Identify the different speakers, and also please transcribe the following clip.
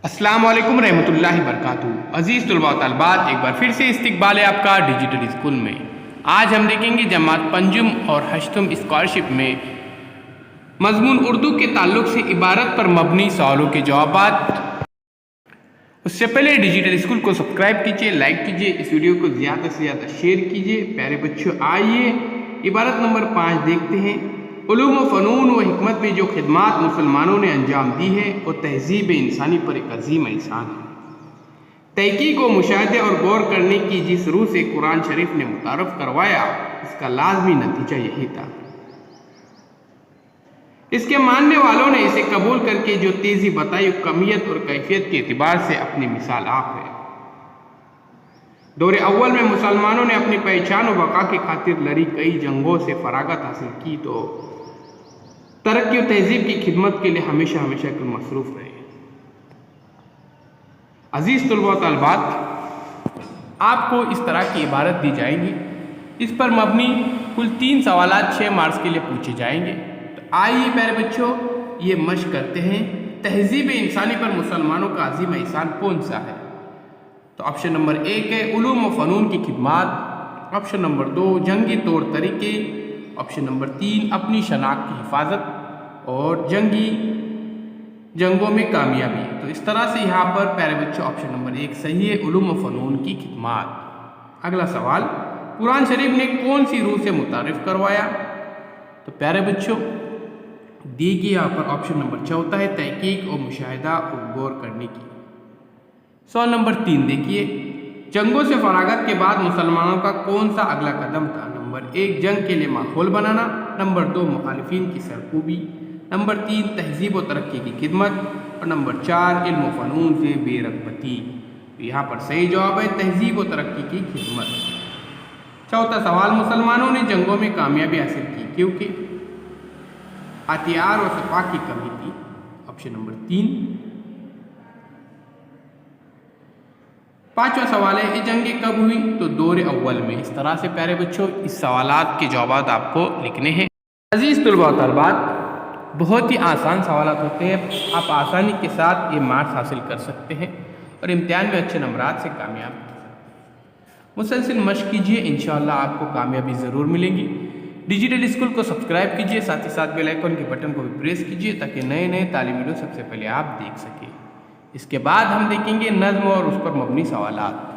Speaker 1: अस्सलाम वालेकुम रहमतुल्लाहि बरकातुहू। अज़ीज़ तलबा व तलबात, एक बार फिर से इस्तकबाल है आपका डिजिटल स्कूल में। आज हम देखेंगे जमात पंजुम और हश्तम स्कॉलरशिप में मज़मून उर्दू के ताल्लुक से इबारत पर मबनी सवालों के जवाबात। उससे पहले डिजिटल स्कूल को सब्सक्राइब कीजिए, लाइक कीजिए, इस वीडियो को ज़्यादा से ज़्यादा शेयर कीजिए। प्यारे बच्चों, आइए इबारत नंबर 5 देखते हैं। उलूम व फ़नून व हिकमत में जो खिदमात मुसलमानों ने अंजाम दी है वो तहज़ीब इंसानी पर एक अजीम एहसान है। तहकीक व मुशाहदे और गौर करने की जिस रूह से कुरान शरीफ ने मुतारफ़ करवाया, इसका लाजमी नतीजा यही था। इसके मानने वालों ने इसे कबूल करके जो तेज़ी बताई, कमियत और कैफियत के एतबार से अपनी मिसाल आप है। दौरे अव्वल में मुसलमानों ने अपनी पहचान व बका की खातिर लड़ी कई जंगों से फरागत हासिल की, तो तरक्की और तहजीब की खिदमत के लिए हमेशा हमेशा क्यों मसरूफ़ रहे। अजीज़ तलबा व तलबात, आपको इस तरह की इबारत दी जाएंगी, इस पर मबनी कुल 3 सवालात 6 मार्क्स के लिए पूछे जाएंगे। तो आइए प्यारे बच्चों, ये मश्क करते हैं। तहजीब इंसानी पर मुसलमानों का अजीम एहसान कौन सा है? तो ऑप्शन नंबर 1 है उलूम व फ़नून की खिदमत। ऑप्शन नंबर 2 जंगी तौर तरीके। ऑप्शन नंबर 3 अपनी शनाख्त की हिफाजत और जंगों में कामयाबी। तो इस तरह से यहाँ पर प्यारे बच्चों ऑप्शन नंबर 1 सही है, उलूम व फ़नून की खिदमत। अगला सवाल, कुरान शरीफ ने कौन सी रूह से मुतारिफ़ करवाया? तो प्यारे बच्चों देखिए यहाँ पर ऑप्शन नंबर 4 है तहकीक और मुशाहिदा और गौर करने की। सवाल नंबर 3 देखिए, जंगों से फरागत के बाद मुसलमानों का कौन सा अगला कदम था? नंबर 1 जंग के लिए माहौल बनाना। नंबर 2 मुखालिफिन की सरकूबी। नंबर 3 तहजीब व तरक्की की खिदमत। और नंबर 4 इल्म व फ़नून से बेरग़बती। तो यहाँ पर सही जवाब है तहजीब व तरक्की की खिदमत। चौथा सवाल, मुसलमानों ने जंगों में कामयाबी हासिल की क्योंकि हथियार और सफा की कमी थी। Option number 3। पांचवा सवाल है ये जंगें कब हुई? तो दौरे अव्वल में। इस तरह से प्यारे बच्चों इस सवालात के जवाब आपको लिखने हैं। अजीज़ तलबा व तलबात, बहुत ही आसान सवालात होते हैं, आप आसानी के साथ ये मार्क्स हासिल कर सकते हैं और इम्तिहान में अच्छे नंबरात से कामयाब कर सकते हैं। मुसलसल मश्क कीजिए, इंशाअल्लाह आपको कामयाबी ज़रूर मिलेगी। डिजिटल स्कूल को सब्सक्राइब कीजिए, साथ ही साथ बेल आइकन के बटन को भी प्रेस कीजिए ताकि नए नए तालीमी वीडियो सबसे पहले आप देख सकें। इसके बाद हम देखेंगे नज़्म और उस पर मबनी सवालात।